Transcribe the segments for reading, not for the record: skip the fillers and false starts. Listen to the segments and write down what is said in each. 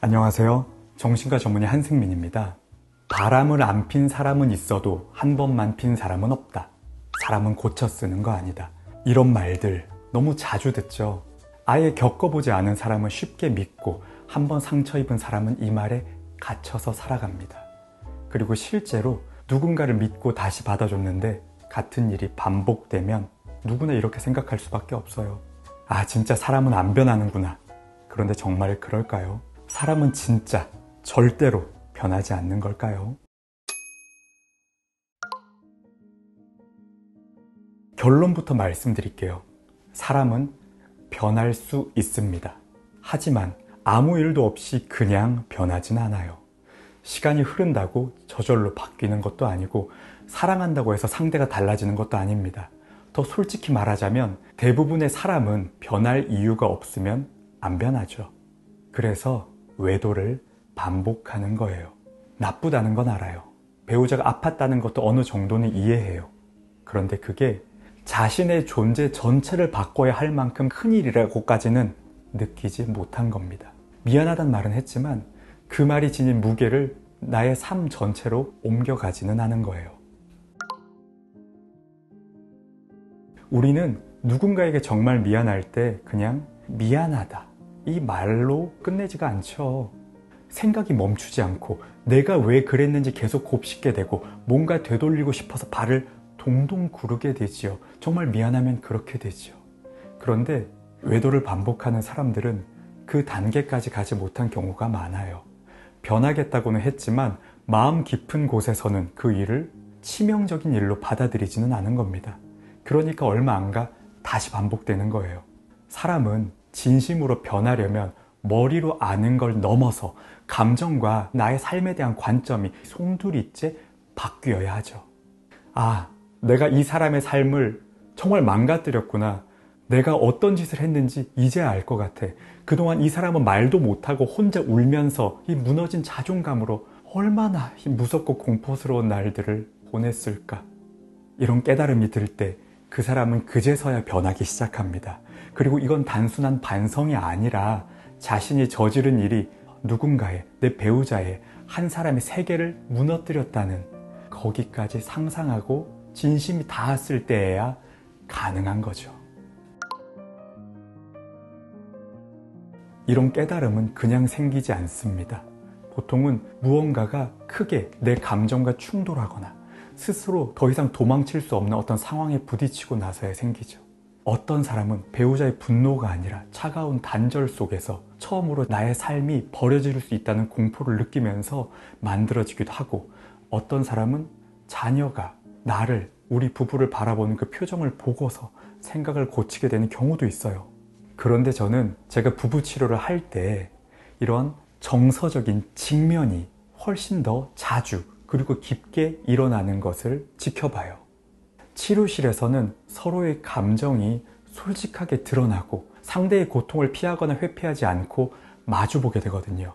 안녕하세요. 정신과 전문의 한승민입니다. 바람을 안 핀 사람은 있어도 한 번만 핀 사람은 없다. 사람은 고쳐 쓰는 거 아니다. 이런 말들 너무 자주 듣죠. 아예 겪어보지 않은 사람은 쉽게 믿고 한 번 상처 입은 사람은 이 말에 갇혀서 살아갑니다. 그리고 실제로 누군가를 믿고 다시 받아줬는데 같은 일이 반복되면 누구나 이렇게 생각할 수밖에 없어요. 아, 진짜 사람은 안 변하는구나. 그런데 정말 그럴까요? 사람은 진짜 절대로 변하지 않는 걸까요? 결론부터 말씀드릴게요. 사람은 변할 수 있습니다. 하지만 아무 일도 없이 그냥 변하진 않아요. 시간이 흐른다고 저절로 바뀌는 것도 아니고 사랑한다고 해서 상대가 달라지는 것도 아닙니다. 더 솔직히 말하자면 대부분의 사람은 변할 이유가 없으면 안 변하죠. 그래서 외도를 반복하는 거예요. 나쁘다는 건 알아요. 배우자가 아팠다는 것도 어느 정도는 이해해요. 그런데 그게 자신의 존재 전체를 바꿔야 할 만큼 큰일이라고까지는 느끼지 못한 겁니다. 미안하단 말은 했지만 그 말이 지닌 무게를 나의 삶 전체로 옮겨가지는 않은 거예요. 우리는 누군가에게 정말 미안할 때 그냥 미안하다 이 말로 끝내지가 않죠. 생각이 멈추지 않고 내가 왜 그랬는지 계속 곱씹게 되고 뭔가 되돌리고 싶어서 발을 동동 구르게 되지요. 정말 미안하면 그렇게 되지요. 그런데 외도를 반복하는 사람들은 그 단계까지 가지 못한 경우가 많아요. 변하겠다고는 했지만 마음 깊은 곳에서는 그 일을 치명적인 일로 받아들이지는 않은 겁니다. 그러니까 얼마 안 가 다시 반복되는 거예요. 사람은 진심으로 변하려면 머리로 아는 걸 넘어서 감정과 나의 삶에 대한 관점이 송두리째 바뀌어야 하죠. 아, 내가 이 사람의 삶을 정말 망가뜨렸구나. 내가 어떤 짓을 했는지 이제야 알 것 같아. 그동안 이 사람은 말도 못하고 혼자 울면서 이 무너진 자존감으로 얼마나 무섭고 공포스러운 날들을 보냈을까. 이런 깨달음이 들 때 그 사람은 그제서야 변하기 시작합니다. 그리고 이건 단순한 반성이 아니라 자신이 저지른 일이 누군가의, 내 배우자의, 한 사람의 세계를 무너뜨렸다는 거기까지 상상하고 진심이 닿았을 때에야 가능한 거죠. 이런 깨달음은 그냥 생기지 않습니다. 보통은 무언가가 크게 내 감정과 충돌하거나 스스로 더 이상 도망칠 수 없는 어떤 상황에 부딪히고 나서야 생기죠. 어떤 사람은 배우자의 분노가 아니라 차가운 단절 속에서 처음으로 나의 삶이 버려질 수 있다는 공포를 느끼면서 만들어지기도 하고, 어떤 사람은 자녀가 나를, 우리 부부를 바라보는 그 표정을 보고서 생각을 고치게 되는 경우도 있어요. 그런데 저는 제가 부부 치료를 할 때 이런 정서적인 직면이 훨씬 더 자주 그리고 깊게 일어나는 것을 지켜봐요. 치료실에서는 서로의 감정이 솔직하게 드러나고 상대의 고통을 피하거나 회피하지 않고 마주보게 되거든요.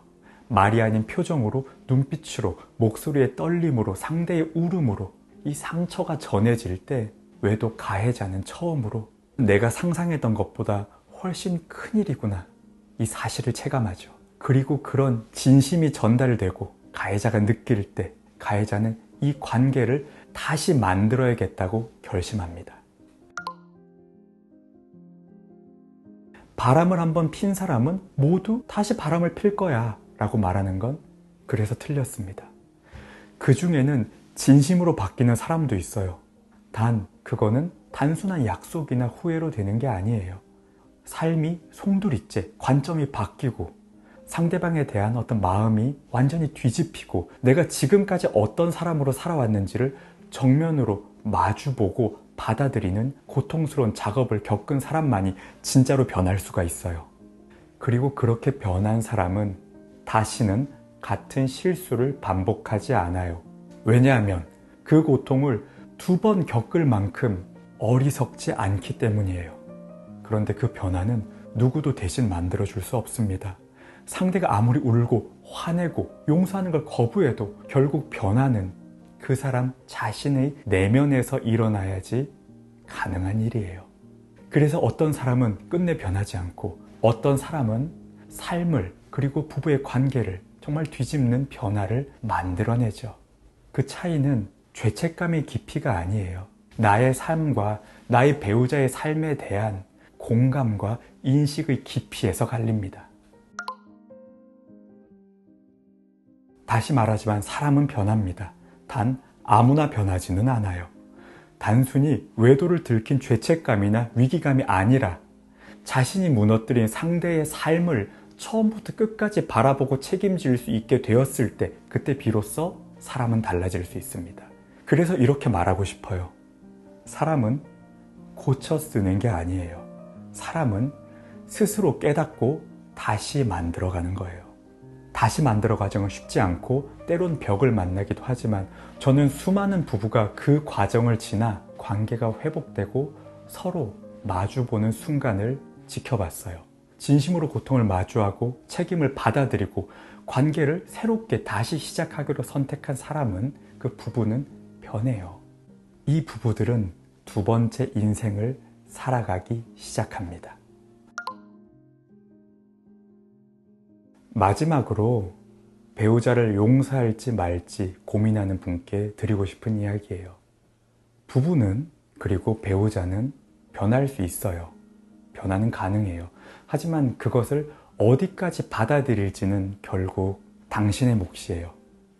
말이 아닌 표정으로, 눈빛으로, 목소리의 떨림으로, 상대의 울음으로 이 상처가 전해질 때 외도 가해자는 처음으로 내가 상상했던 것보다 훨씬 큰일이구나, 이 사실을 체감하죠. 그리고 그런 진심이 전달되고 가해자가 느낄 때 가해자는 이 관계를 다시 만들어야겠다고 결심합니다. 바람을 한번 핀 사람은 모두 다시 바람을 필 거야 라고 말하는 건 그래서 틀렸습니다. 그 중에는 진심으로 바뀌는 사람도 있어요. 단 그거는 단순한 약속이나 후회로 되는 게 아니에요. 삶이 송두리째 관점이 바뀌고 상대방에 대한 어떤 마음이 완전히 뒤집히고 내가 지금까지 어떤 사람으로 살아왔는지를 정면으로 마주보고 받아들이는 고통스러운 작업을 겪은 사람만이 진짜로 변할 수가 있어요. 그리고 그렇게 변한 사람은 다시는 같은 실수를 반복하지 않아요. 왜냐하면 그 고통을 2번 겪을 만큼 어리석지 않기 때문이에요. 그런데 그 변화는 누구도 대신 만들어줄 수 없습니다. 상대가 아무리 울고 화내고 용서하는 걸 거부해도 결국 변화는 그 사람 자신의 내면에서 일어나야지 가능한 일이에요. 그래서 어떤 사람은 끝내 변하지 않고 어떤 사람은 삶을 그리고 부부의 관계를 정말 뒤집는 변화를 만들어내죠. 그 차이는 죄책감의 깊이가 아니에요. 나의 삶과 나의 배우자의 삶에 대한 공감과 인식의 깊이에서 갈립니다. 다시 말하지만 사람은 변합니다. 단 아무나 변하지는 않아요. 단순히 외도를 들킨 죄책감이나 위기감이 아니라 자신이 무너뜨린 상대의 삶을 처음부터 끝까지 바라보고 책임질 수 있게 되었을 때, 그때 비로소 사람은 달라질 수 있습니다. 그래서 이렇게 말하고 싶어요. 사람은 고쳐 쓰는 게 아니에요. 사람은 스스로 깨닫고 다시 만들어가는 거예요. 다시 만들어 과정은 쉽지 않고 때론 벽을 만나기도 하지만, 저는 수많은 부부가 그 과정을 지나 관계가 회복되고 서로 마주보는 순간을 지켜봤어요. 진심으로 고통을 마주하고 책임을 받아들이고 관계를 새롭게 다시 시작하기로 선택한 사람은, 그 부부는 변해요. 이 부부들은 두 번째 인생을 살아가기 시작합니다. 마지막으로 배우자를 용서할지 말지 고민하는 분께 드리고 싶은 이야기예요. 부부는, 그리고 배우자는 변할 수 있어요. 변화는 가능해요. 하지만 그것을 어디까지 받아들일지는 결국 당신의 몫이에요.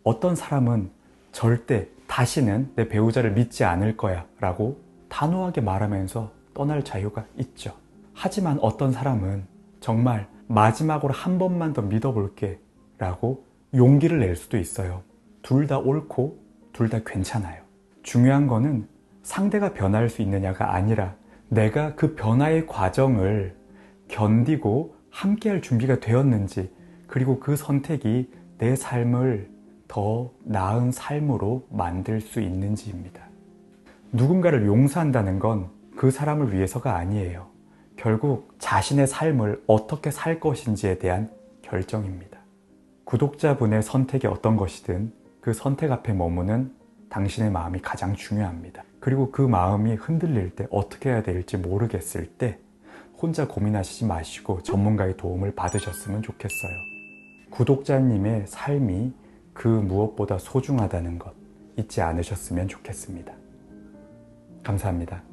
어떤 사람은 절대 다시는 내 배우자를 믿지 않을 거야 라고 단호하게 말하면서 떠날 자유가 있죠. 하지만 어떤 사람은 정말 마지막으로 한 번만 더 믿어볼게 라고 용기를 낼 수도 있어요. 둘 다 옳고 둘 다 괜찮아요. 중요한 거는 상대가 변할 수 있느냐가 아니라 내가 그 변화의 과정을 견디고 함께할 준비가 되었는지, 그리고 그 선택이 내 삶을 더 나은 삶으로 만들 수 있는지입니다. 누군가를 용서한다는 건 그 사람을 위해서가 아니에요. 결국 자신의 삶을 어떻게 살 것인지에 대한 결정입니다. 구독자분의 선택이 어떤 것이든 그 선택 앞에 머무는 당신의 마음이 가장 중요합니다. 그리고 그 마음이 흔들릴 때, 어떻게 해야 될지 모르겠을 때 혼자 고민하시지 마시고 전문가의 도움을 받으셨으면 좋겠어요. 구독자님의 삶이 그 무엇보다 소중하다는 것 잊지 않으셨으면 좋겠습니다. 감사합니다.